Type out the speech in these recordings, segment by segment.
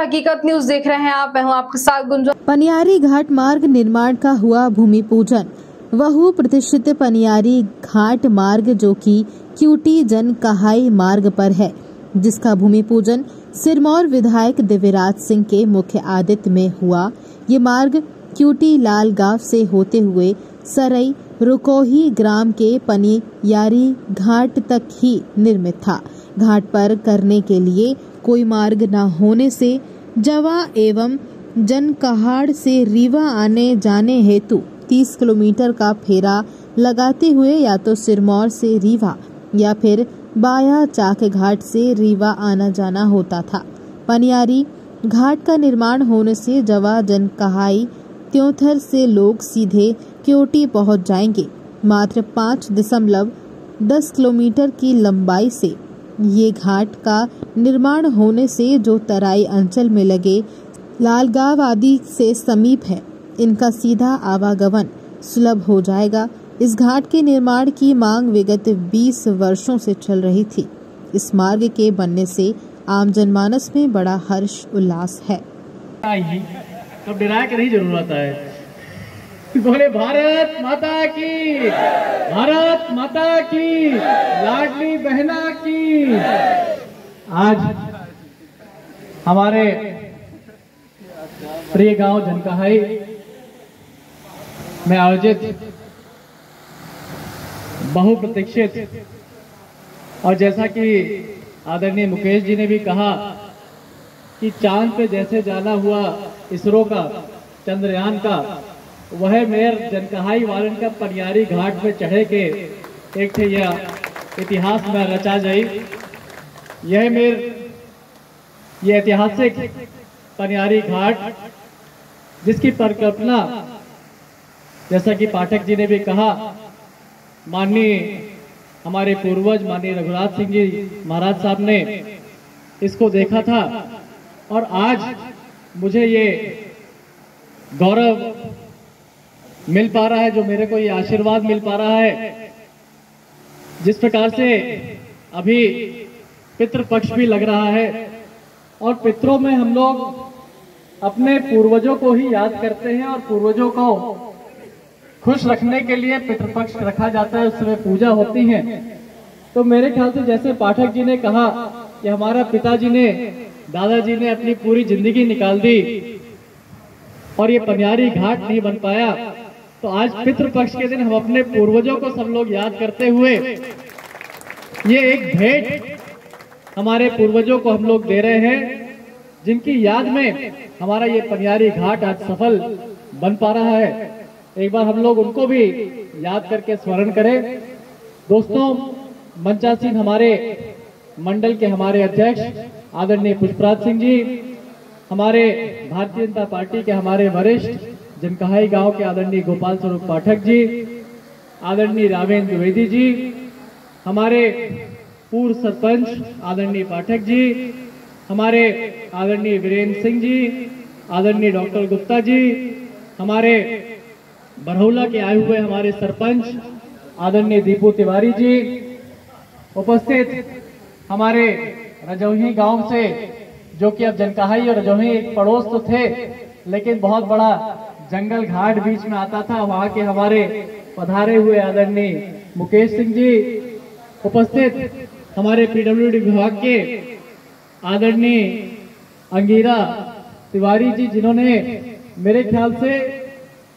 हकीकत न्यूज देख रहे हैं आप। मैं हूं आपके साथ गुंजा। पनियारी घाट मार्ग निर्माण का हुआ भूमि पूजन। वहु प्रतिष्ठित पनियारी घाट मार्ग जो कि क्यूटी जन कहाई मार्ग पर है, जिसका भूमि पूजन सिरमौर विधायक दिव्यराज सिंह के मुख्य आतिथ्य में हुआ। ये मार्ग क्यूटी लाल गांव से होते हुए सरई रुकोही ग्राम के पनियारी घाट तक ही निर्मित था। घाट पर करने के लिए कोई मार्ग न होने से जवा एवं जनकहाड़ से रीवा आने जाने हेतु 30 किलोमीटर का फेरा लगाते हुए या तो सिरमौर से रीवा या फिर बाया चाक घाट से रीवा आना जाना होता था। पनियारी घाट का निर्माण होने से जवा जनकहाई त्योंथर से लोग सीधे क्योटी पहुंच जाएंगे। मात्र 5.10 किलोमीटर की लंबाई से ये घाट का निर्माण होने से जो तराई अंचल में लगे लालगांव आदि से समीप है, इनका सीधा आवागमन सुलभ हो जाएगा। इस घाट के निर्माण की मांग विगत 20 वर्षों से चल रही थी। इस मार्ग के बनने से आम जनमानस में बड़ा हर्ष उल्लास है। अब डराए की नहीं जरूरत है। बोले भारत माता की, भारत माता की, लाडली बहना की। आज हमारे प्रिय गांव जनकहाई में आयोजित बहुप्रतीक्षित, और जैसा कि आदरणीय मुकेश जी ने भी कहा कि चांद पे जैसे जाना हुआ इसरो का, चंद्रयान का, वह मेर जनकहाई वालन का पनियारी घाट में चढ़े के एक थे यह इतिहास में रचा जाई। यह मेर ये ऐतिहासिक पनियारी घाट, जिसकी परिकल्पना जैसा कि पाठक जी ने भी कहा, माननीय हमारे पूर्वज माननीय रघुराज सिंह जी महाराज साहब ने इसको देखा था, और आज मुझे ये गौरव मिल पा रहा है, जो मेरे को ये आशीर्वाद मिल पा रहा है। जिस प्रकार से अभी पितृपक्ष भी लग रहा है, और पितरों में हम लोग अपने पूर्वजों को ही याद करते हैं, और पूर्वजों को खुश रखने के लिए पितृपक्ष रखा जाता है, उसमें पूजा होती है। तो मेरे ख्याल से जैसे पाठक जी ने कहा कि हमारा पिताजी ने, दादाजी ने अपनी पूरी जिंदगी निकाल दी और ये पनियारी घाट नहीं बन पाया, तो आज पितृपक्ष के दिन हम अपने पूर्वजों को सब लोग याद करते हुए ये एक भेंट हमारे पूर्वजों को हम लोग दे रहे हैं, जिनकी याद में हमारा ये पनियारी घाट आज सफल बन पा रहा है। एक बार हम लोग उनको भी याद करके स्मरण करें। दोस्तों, मंचासीन हमारे मंडल के हमारे अध्यक्ष आदरणीय पुष्पराज सिंह जी, हमारे भारतीय जनता पार्टी के हमारे वरिष्ठ जनकहाई गांव के आदरणीय गोपाल स्वरूप पाठक जी, आदरणीय रामेंद्र द्विवेदी जी, हमारे पूर्व सरपंच आदरणीय पाठक जी, हमारे आदरणीय वीरेंद्र सिंह जी, आदरणीय डॉक्टर गुप्ता जी, हमारे बरहौला के आए हुए हमारे सरपंच आदरणीय दीपू तिवारी जी, उपस्थित हमारे रजौही गांव से, जो कि अब जनकहाई और रजौही एक पड़ोस तो थे, लेकिन बहुत बड़ा जंगल घाट बीच में आता था, वहां के हमारे पधारे हुए आदरणीय मुकेश सिंह जी, उपस्थित हमारे पीडब्ल्यूडी विभाग के आदरणीय अंगीरा तिवारी जी, जिन्होंने मेरे ख्याल से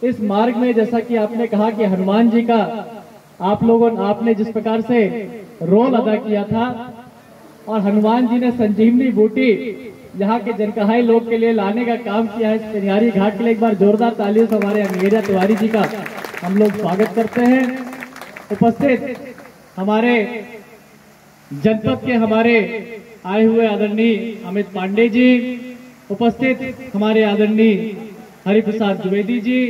इस मार्ग में, जैसा कि आपने कहा कि हनुमान जी का आपने जिस प्रकार से रोल अदा किया था, और हनुमान जी ने संजीवनी बूटी यहाँ के जनकहाई लोग के लिए लाने का काम किया है। इस पनियारी घाट के लिए एक बार जोरदार तालियों से हमारे अंगीरा तिवारी जी का हम लोग स्वागत करते हैं। उपस्थित हमारे जनपद के हमारे आए हुए आदरणीय अमित पांडे जी, उपस्थित हमारे आदरणीय हरिप्रसाद द्विवेदी जी,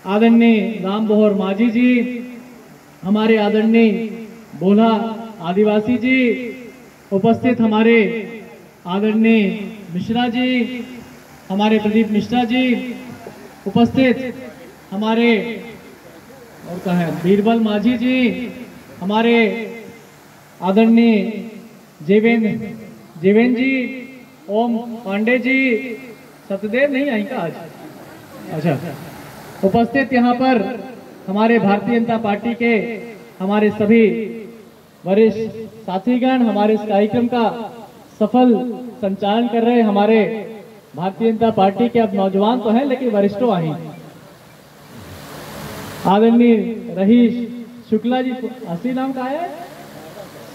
आदरणीय राम बोहर माझी जी, हमारे आदरणीय बोला आदिवासी जी, उपस्थित हमारे आदरणीय मिश्रा जी, हमारे प्रदीप मिश्रा जी, उपस्थित हमारे और क्या है बीरबल माझी जी, हमारे आदरणीय जीवेन जी, ओम पांडे जी, सत्यदेव नहीं आई का आज? अच्छा, उपस्थित यहाँ पर हमारे भारतीय जनता पार्टी के हमारे सभी वरिष्ठ साथीगण, हमारे इस कार्यक्रम का सफल संचालन कर रहे हमारे भारतीय जनता पार्टी के, अब नौजवान तो हैं लेकिन वरिष्ठों आई, आदरणीय रहीश शुक्ला जी, असली नाम का है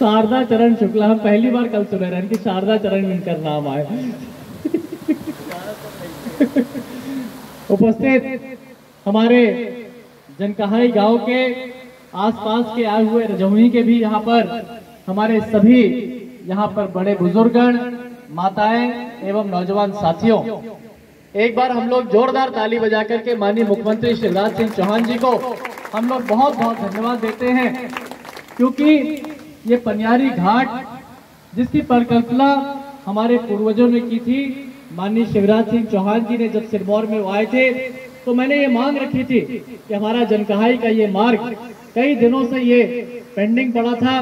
शारदा चरण शुक्ला, हम पहली बार कल सुने रहे कि शारदा चरण इनका नाम आए। उपस्थित हमारे जनकहाई गांव के आसपास के आए हुए रजौनी के भी यहाँ पर हमारे सभी यहाँ पर बड़े बुजुर्गण, माताएं एवं नौजवान साथियों, एक बार हम लोग जोरदार ताली बजा करके माननीय मुख्यमंत्री शिवराज सिंह चौहान जी को हम लोग बहुत बहुत धन्यवाद देते हैं, क्योंकि ये पनियारी घाट जिसकी परिकल्पना हमारे पूर्वजों ने की थी, माननीय शिवराज सिंह चौहान जी ने जब सिरमौर में आए थे तो मैंने ये मांग रखी थी कि हमारा जनकहाई का ये मार्ग कई दिनों से ये पेंडिंग पड़ा था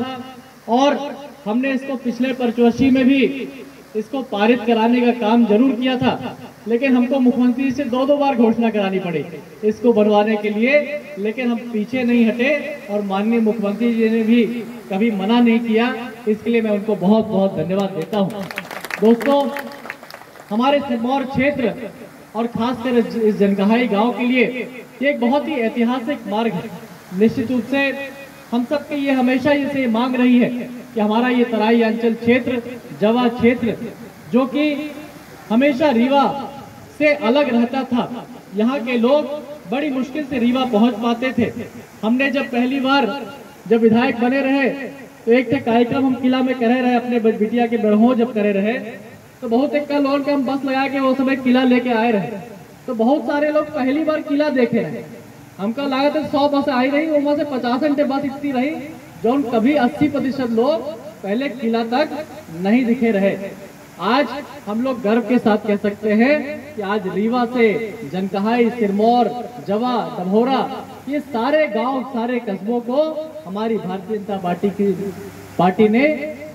और हमने इसको पिछले पंचवर्षीय में भी इसको पारित कराने का काम जरूर किया था, लेकिन हमको मुख्यमंत्री से दो बार घोषणा करानी पड़ी इसको बनवाने के लिए, लेकिन हम पीछे नहीं हटे और माननीय मुख्यमंत्री जी ने भी कभी मना नहीं किया, इसके लिए मैं उनको बहुत बहुत धन्यवाद देता हूं। दोस्तों, हमारे सिरमौर क्षेत्र और खासकर इस जनकहाई गांव के लिए ये एक बहुत ही ऐतिहासिक मार्ग है। निश्चित रूप से हम सबके ये हमेशा इसे मांग रही है कि हमारा ये तराई अंचल क्षेत्र, जवा क्षेत्र, जो कि हमेशा रीवा से अलग रहता था, यहाँ के लोग बड़ी मुश्किल से रीवा पहुंच पाते थे। हमने जब पहली बार जब विधायक बने रहे तो एक कार्यक्रम हम किला में करे रहे, अपने बिटिया के बड़हो जब करे रहे तो बहुत एक का लोन के हम बस लगा के वो समय किला लेके आए रहे, तो बहुत सारे लोग पहली बार किला देखे रहे। हमका लगा था 100 बस आई रही, वो से 50 घंटे बस इतनी रही जो कभी 80% लोग पहले किला तक नहीं दिखे रहे। आज हम लोग गर्व के साथ कह सकते हैं कि आज रीवा से जनकहाई, सिरमौर, जवा, डभौरा, ये सारे गांव, सारे कस्बों को हमारी भारतीय जनता पार्टी ने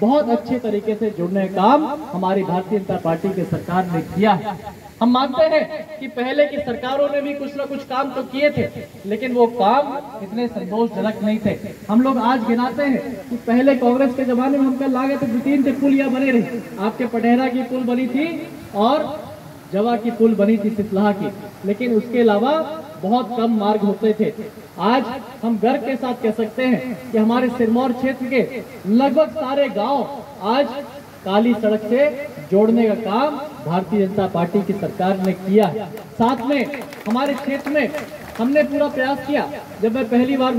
बहुत अच्छे तरीके से जोड़ने का काम हमारी भारतीय जनता पार्टी की सरकार ने किया है। हम मानते हैं कि पहले की सरकारों ने भी कुछ न कुछ काम तो किए थे, लेकिन वो काम इतने संतोषजनक नहीं थे। हम लोग आज गिनाते हैं कि पहले कांग्रेस के जमाने में हमको लागे तो 2-3 पुलिया बने रही, आपके पटेहरा की पुल बनी थी और जवा की पुल बनी थी सितलाहा की, लेकिन उसके अलावा बहुत कम मार्ग होते थे। आज हम गर्व के साथ कह सकते हैं कि हमारे सिरमौर क्षेत्र के लगभग सारे गांव आज काली सड़क से जोड़ने का काम भारतीय जनता पार्टी की सरकार ने किया है। साथ में हमारे क्षेत्र में हमने पूरा प्रयास किया। जब मैं पहली बार